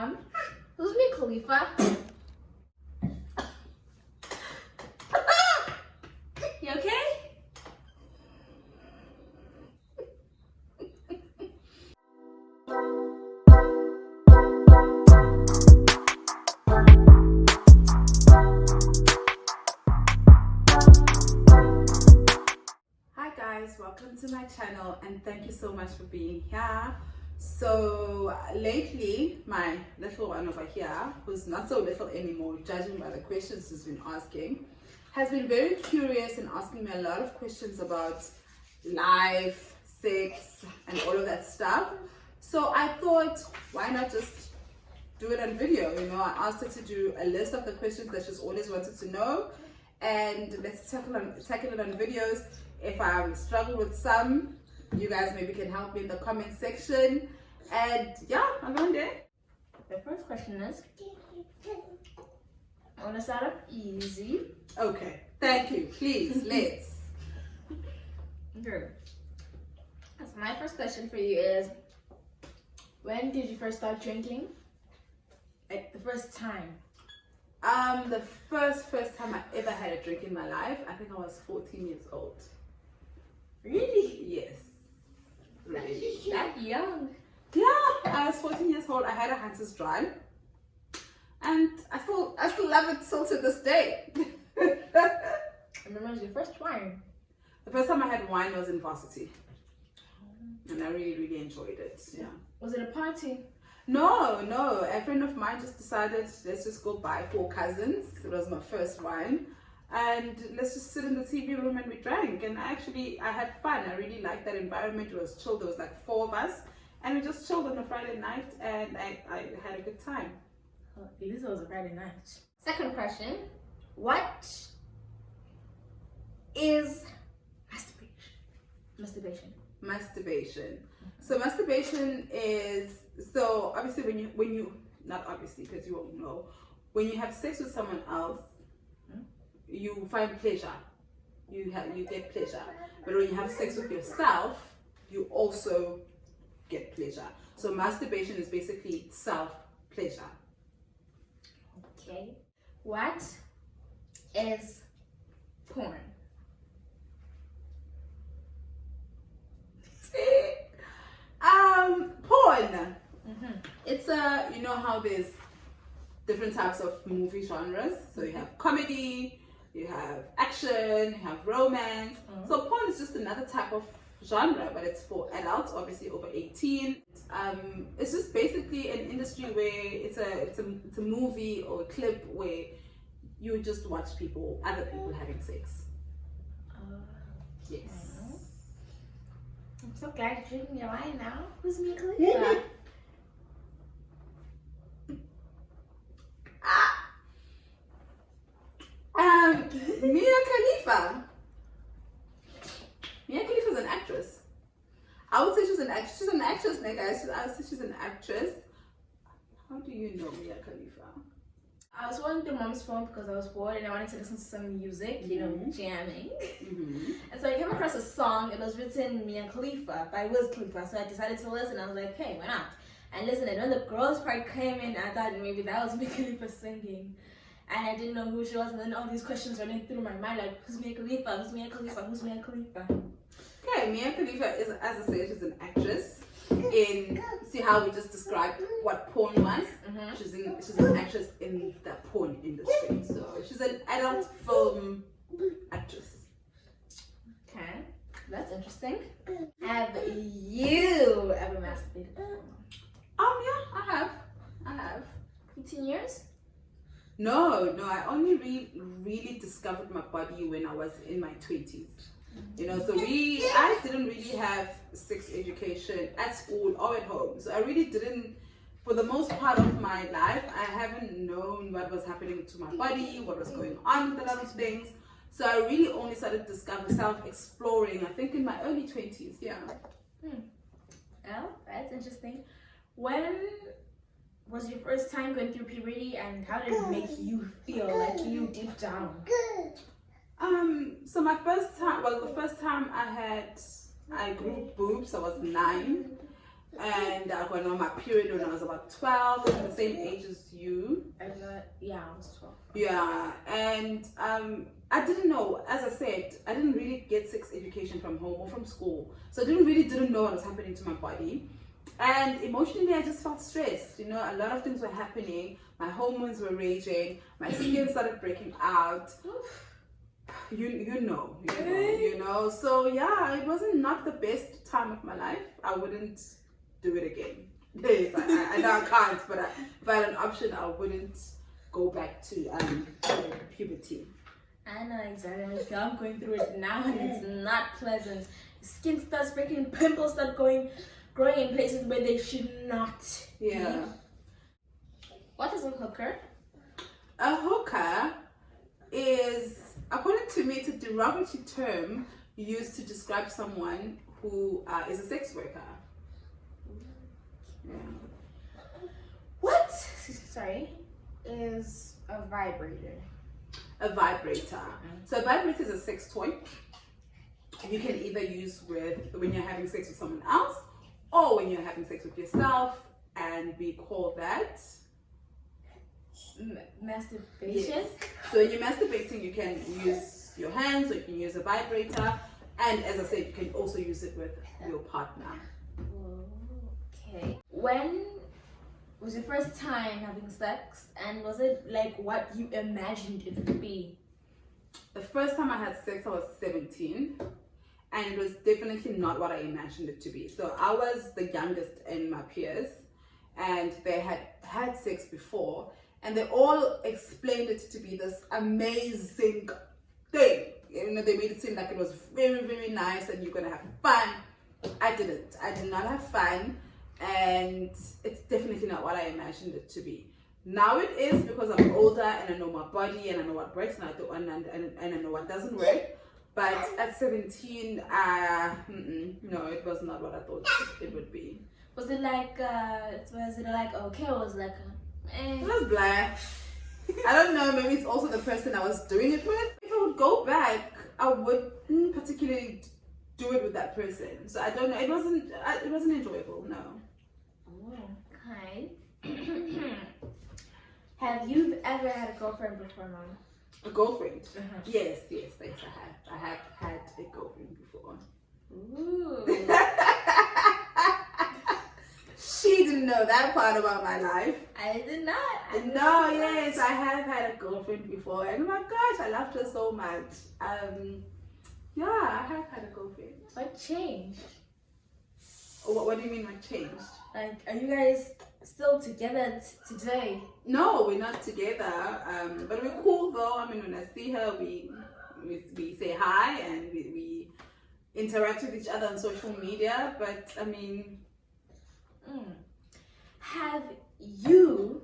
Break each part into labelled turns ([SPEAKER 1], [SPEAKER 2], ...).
[SPEAKER 1] Who's Mia Khalifa? You okay?
[SPEAKER 2] Hi guys, welcome to my channel and thank you so much for being here. So lately my little one over here, who's not so little anymore judging by the questions he's been asking, has been very curious and asking me a lot of questions about life, sex and all of that stuff. So I thought, why not just do it on video? You know, I asked her to do a list of the questions that she's always wanted to know, and let's tackle it on videos. If I struggle with some, you guys maybe can help me in the comment section. And yeah, I'm on there.
[SPEAKER 1] The first question is, I want to start up easy.
[SPEAKER 2] Okay, thank you. Please, let's.
[SPEAKER 1] Okay. So my first question for you is, when did you first start drinking? Like the first time?
[SPEAKER 2] The first time I ever had a drink in my life, I think I was 14 years old.
[SPEAKER 1] Really?
[SPEAKER 2] Yes. Really.
[SPEAKER 1] That young?
[SPEAKER 2] Yeah, I was 14 years old. I had a Hunter's Dry, and I still love it still to this day.
[SPEAKER 1] And when was your first wine?
[SPEAKER 2] The first time I had wine was in varsity, and I really enjoyed it. Yeah.
[SPEAKER 1] Was it a party?
[SPEAKER 2] No. A friend of mine just decided, let's just go buy 4 cousins. It was my first wine. And let's just sit in the TV room and we drank. And I had fun. I really liked that environment. It was chill. There was like 4 of us. And we just chilled on a Friday night and I had a good time.
[SPEAKER 1] Oh, at least it was a Friday night. Second question. What is masturbation? Masturbation.
[SPEAKER 2] So masturbation is, so obviously when you not obviously because you won't know, when you have sex with someone else, you find pleasure. You get pleasure. But when you have sex with yourself, you also get pleasure. So masturbation is basically self-pleasure.
[SPEAKER 1] Okay. What is porn?
[SPEAKER 2] Porn. It's you know how there's different types of movie genres. So you have comedy, you have action, you have romance. So porn is just another type of genre, but it's for adults, obviously over 18. It's just basically an industry where it's a movie or a clip where you just watch other people having sex. Yes.
[SPEAKER 1] I'm so glad you're drinking your wine now. Who's Mia Khalifa?
[SPEAKER 2] Mia Khalifa. Mia Khalifa is an actress. I would say she's an actress. She's an actress, guys. I would say she's an actress. How do you know Mia Khalifa?
[SPEAKER 1] I was going through mom's phone because I was bored and I wanted to listen to some music, you know, jamming. And so I came across a song. It was written Mia Khalifa by Wiz Khalifa. So I decided to listen. I was like, hey, why not? And listen, and when the girls part came in, I thought maybe that was Mia Khalifa singing. And I didn't know who she was. And then all these questions running through my mind, like, who's Mia Khalifa? Who's Mia Khalifa? Who's Mia Khalifa?
[SPEAKER 2] Okay, Mia Khalifa is, as I said, she's an actress. See how we just described what porn was? She's an actress in the porn industry. So she's an adult film actress.
[SPEAKER 1] Okay, that's interesting. Have you ever masturbated before?
[SPEAKER 2] Yeah, I have.
[SPEAKER 1] 15 years?
[SPEAKER 2] No, I only really discovered my body when I was in my 20s. You know, so I didn't really have sex education at school or at home. So I really didn't, for the most part of my life, I haven't known what was happening to my body, what was going on with a lot of things. So I really only started to discover self-exploring, I think in my early 20s, yeah.
[SPEAKER 1] Oh, that's interesting. When was your first time going through puberty and how did it make you feel, like you deep down?
[SPEAKER 2] So my first time, the first time I grew boobs, I was 9. And I got on my period when I was about 12, I'm the same age as you.
[SPEAKER 1] I was 12.
[SPEAKER 2] Yeah, and I didn't know, as I said, I didn't really get sex education from home or from school. So I didn't know what was happening to my body. And emotionally, I just felt stressed. You know, a lot of things were happening. My hormones were raging. My skin started breaking out. You know. So yeah, it wasn't not the best time of my life. I wouldn't do it again. I know I can't, but if I had an option, I wouldn't go back to puberty.
[SPEAKER 1] I know exactly. I'm going through it now, and it's not pleasant. Skin starts breaking, pimples start growing in places where they should not.
[SPEAKER 2] Yeah.
[SPEAKER 1] What is a hooker?
[SPEAKER 2] A hooker is, according to me, it's a derogatory term used to describe someone who is a sex worker. Yeah.
[SPEAKER 1] What? Sorry. Is a vibrator?
[SPEAKER 2] A vibrator. So a vibrator is a sex toy. You can either use when you're having sex with someone else or when you're having sex with yourself, and we call that
[SPEAKER 1] masturbation.
[SPEAKER 2] Yes. So when you're masturbating, you can use your hands or you can use a vibrator, and as I said, you can also use it with your partner.
[SPEAKER 1] Okay. When was your first time having sex, and was it like what you imagined it would be?
[SPEAKER 2] The first time I had sex, I was 17, and it was definitely not what I imagined it to be. So I was the youngest in my peers, and they had had sex before, and they all explained it to be this amazing thing. You know, they made it seem like it was very, very nice and you're gonna have fun. I didn't. I did not have fun, and it's definitely not what I imagined it to be. Now it is, because I'm older and I know my body and I know what works and I know what doesn't work. But at 17, no, it was not what I thought it would be.
[SPEAKER 1] Was it like okay, or was it like
[SPEAKER 2] It was black. I don't know, maybe it's also the person I was doing it with. If I would go back, I wouldn't particularly do it with that person. So I don't know, it wasn't enjoyable, no.
[SPEAKER 1] Okay. Have you ever had a girlfriend before, Mom?
[SPEAKER 2] A girlfriend? Yes, I have had a girlfriend before.
[SPEAKER 1] Ooh.
[SPEAKER 2] She didn't know that part about my life.
[SPEAKER 1] I did not.
[SPEAKER 2] No, yes, I have had a girlfriend before, and oh my gosh, I loved her so much. Yeah, I have had a girlfriend.
[SPEAKER 1] What changed?
[SPEAKER 2] What do you mean what changed?
[SPEAKER 1] Like, are you guys still together today?
[SPEAKER 2] No, we're not together. But we're cool though. I mean, when I see her, we say hi and we interact with each other on social media. But I mean,
[SPEAKER 1] have you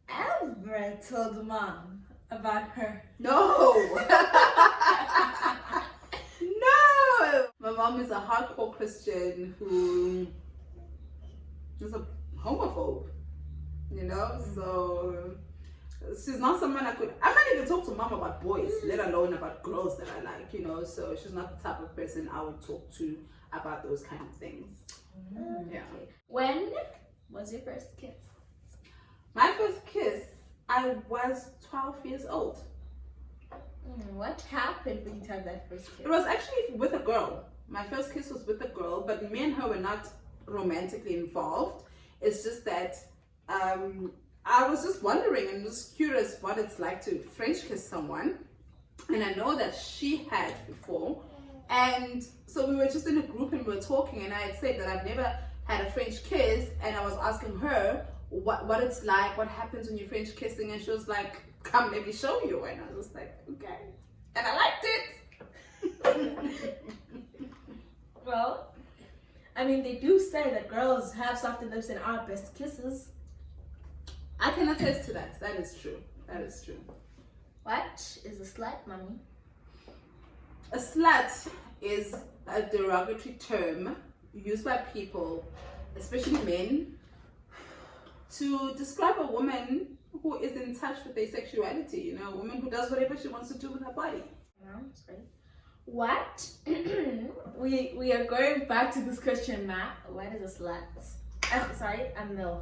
[SPEAKER 1] ever told Mom about her?
[SPEAKER 2] No. No. My mom is a hardcore Christian who is a homophobe, you know, so she's not someone I can't even talk to Mom about boys, let alone about girls that I like, you know, so she's not the type of person I would talk to about those kind of things. Yeah.
[SPEAKER 1] Okay. When was your first kiss?
[SPEAKER 2] My first kiss, I was 12 years old.
[SPEAKER 1] What happened for you to have that first kiss?
[SPEAKER 2] It was actually with a girl. My first kiss was with a girl, but me and her were not romantically involved. It's just that I was just wondering and just curious what it's like to French kiss someone. And I know that she had before. And so we were just in a group and we were talking, and I had said that I've never had a French kiss, and I was asking her what it's like, what happens when you're French kissing, and she was like, come, let me show you. And I was like, okay. And I liked it.
[SPEAKER 1] Well, I mean, they do say that girls have softer lips and are best kisses.
[SPEAKER 2] I can attest to that. That is true. That is true.
[SPEAKER 1] What is a slut, Mommy?
[SPEAKER 2] A slut is a derogatory term used by people, especially men, to describe a woman who is in touch with their sexuality, you know, a woman who does whatever she wants to do with her body.
[SPEAKER 1] Sorry. What? we are going back to this question, Matt. What is a slut? Oh, sorry, a MILF.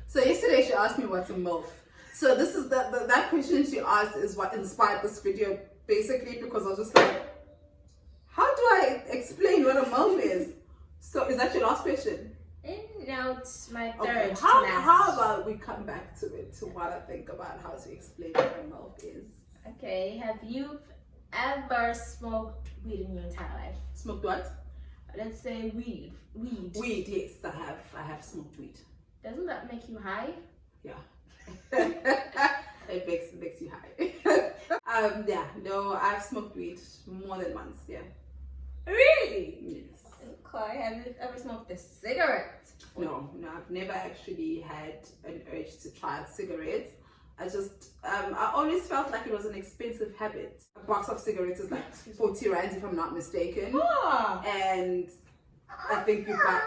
[SPEAKER 2] So yesterday she asked me what's a MILF. So this is that question she asked is what inspired this video, basically, because I was just like, how do I explain what a MILF is? So is that your last question?
[SPEAKER 1] No, it's my third.
[SPEAKER 2] Okay. How about we come back to it, to what I think about how to explain what a MILF is.
[SPEAKER 1] Okay, have you ever smoked weed in your entire life?
[SPEAKER 2] Smoked what?
[SPEAKER 1] Let's say weed.
[SPEAKER 2] Weed, yes, I have smoked weed.
[SPEAKER 1] Doesn't that make you high?
[SPEAKER 2] Yeah. It makes you high. Yeah, no, I've smoked weed more than once, yeah.
[SPEAKER 1] Really?
[SPEAKER 2] Yes.
[SPEAKER 1] Okay, have you ever smoked a cigarette?
[SPEAKER 2] No, I've never actually had an urge to try cigarettes. I just, I always felt like it was an expensive habit. A box of cigarettes is like 40 rand if I'm not mistaken.
[SPEAKER 1] Oh.
[SPEAKER 2] And I think you buy,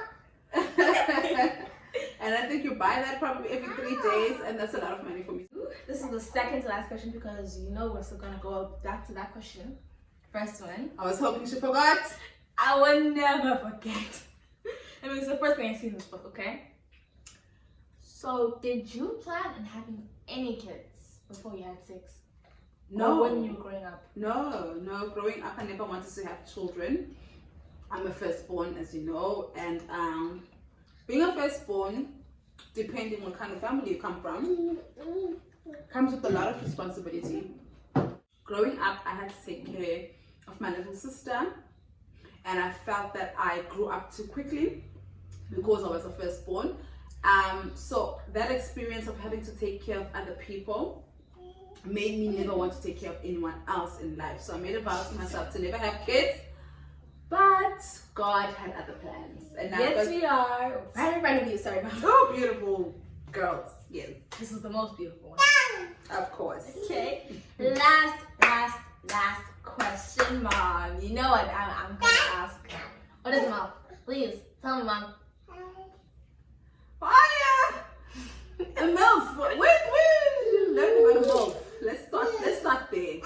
[SPEAKER 2] and I think you buy that probably every 3 days, and that's a lot of money for me.
[SPEAKER 1] This is the second to last question because you know we're still gonna go back to that question. First one.
[SPEAKER 2] I was hoping she forgot.
[SPEAKER 1] I will never forget. I mean, it's the first thing I see in this book, okay? So, did you plan on having any kids before you had sex?
[SPEAKER 2] No.
[SPEAKER 1] Or when you were growing up?
[SPEAKER 2] No. Growing up, I never wanted to have children. I'm a firstborn, as you know, and being a firstborn, depending on what kind of family you come from, comes with a lot of responsibility. Growing up, I had to take care of my little sister, and I felt that I grew up too quickly because I was a firstborn. So that experience of having to take care of other people made me never want to take care of anyone else in life. So I made a vow to myself to never have kids, but God had other plans. And now
[SPEAKER 1] yes, we are. Right in front of you, sorry.
[SPEAKER 2] Two beautiful girls. Yes.
[SPEAKER 1] This is the most beautiful one.
[SPEAKER 2] Of course.
[SPEAKER 1] Okay. Last question, Mom. You know what I'm gonna ask. What is Mom? Please tell me, Mom.
[SPEAKER 2] Fire! A MILF. Wait. Learn about a MILF. Let's start there.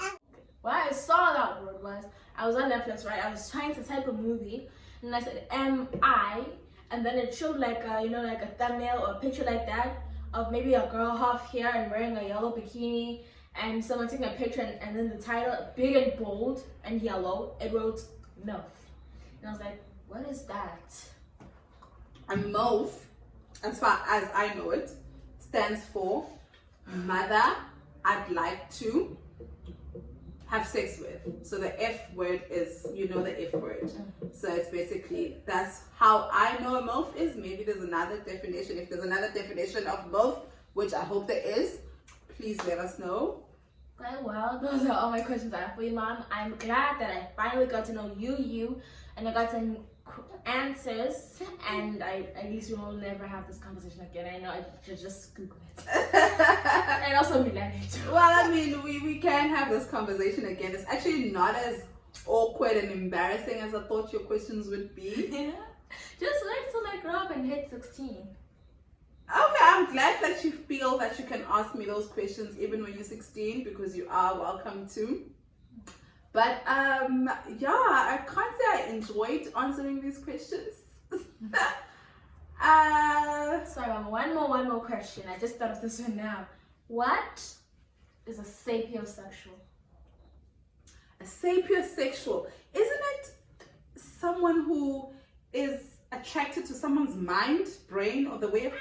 [SPEAKER 1] When I saw that word was, I was on Netflix, right? I was trying to type a movie, and I said M-I, and then it showed like a, like a thumbnail or a picture like that of maybe a girl half here and wearing a yellow bikini, and someone taking a picture, and then the title, big and bold and yellow, it wrote MILF. And I was like, what is that?
[SPEAKER 2] A MILF, as far as I know it, stands for Mother I'd Like to Have Sex With. So the F word is, the F word. So it's basically, that's how I know a MILF is. Maybe there's another definition. If there's another definition of MILF, which I hope there is, please let us know.
[SPEAKER 1] Okay, well, those are all my questions I have for you, Mom. I'm glad that I finally got to know you, and I got some answers, and at least we will never have this conversation again. I know I should just Google it. And also Milani too.
[SPEAKER 2] Well, I mean, we can have this conversation again. It's actually not as awkward and embarrassing as I thought your questions would be.
[SPEAKER 1] Yeah. Just wait till I grow up and hit 16.
[SPEAKER 2] Okay, I'm glad that you feel that you can ask me those questions even when you're 16, because you are welcome to. But yeah, I can't say I enjoyed answering these questions.
[SPEAKER 1] Sorry, Mom, one more question. I just thought of this one now. What is a sapiosexual?
[SPEAKER 2] A sapiosexual, isn't it someone who is attracted to someone's mind, brain, or the way of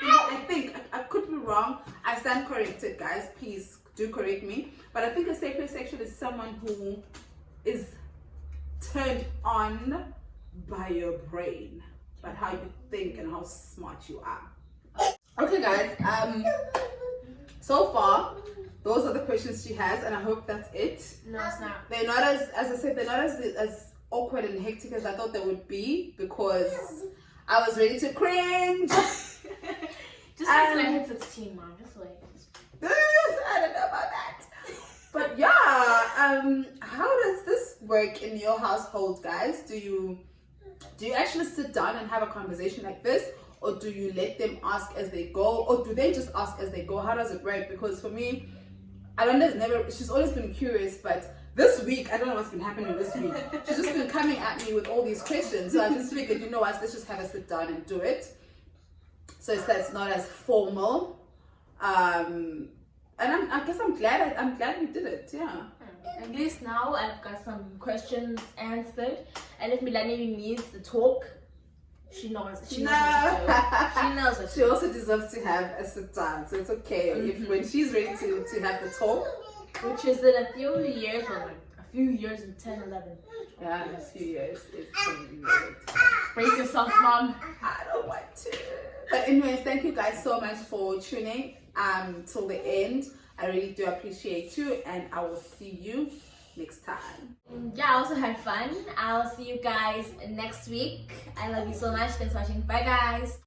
[SPEAKER 2] thinking? I could be wrong. I stand corrected, guys. Please do correct me. But I think a sapiosexual is someone who is turned on by your brain, by how you think and how smart you are. Okay, guys. So far, those are the questions she has, and I hope that's it.
[SPEAKER 1] No, it's not.
[SPEAKER 2] They're not as I said, they're not as awkward and hectic as I thought they would be, because I was ready to cringe.
[SPEAKER 1] Just wait till I hit 16, Mom. Just wait.
[SPEAKER 2] I don't know about that. But yeah, how does this work in your household, guys? Do you actually sit down and have a conversation like this, or do you let them ask as they go, or do they just ask as they go? How does it work? Because for me, she's always been curious, but this week, I don't know what's been happening this week. She's just been coming at me with all these questions. So I just figured, you know what, let's just have a sit down and do it. So it's not as formal. And I guess I'm glad we did it. Yeah.
[SPEAKER 1] At least now I've got some questions answered, and if Milani needs the talk, she knows what to do. She knows what to
[SPEAKER 2] She
[SPEAKER 1] do.
[SPEAKER 2] also deserves to have a sit down, so it's okay if when she's ready to have the talk.
[SPEAKER 1] Which is in a few years, or like a few years in 10, 11.
[SPEAKER 2] Yeah, in a few years.
[SPEAKER 1] Brace yourself, Mom.
[SPEAKER 2] I don't want to. But anyways, thank you guys so much for tuning till the end. I really do appreciate you, and I will see you next time.
[SPEAKER 1] Yeah, I also had fun. I'll see you guys next week. I love you so much. Thanks for watching. Bye, guys.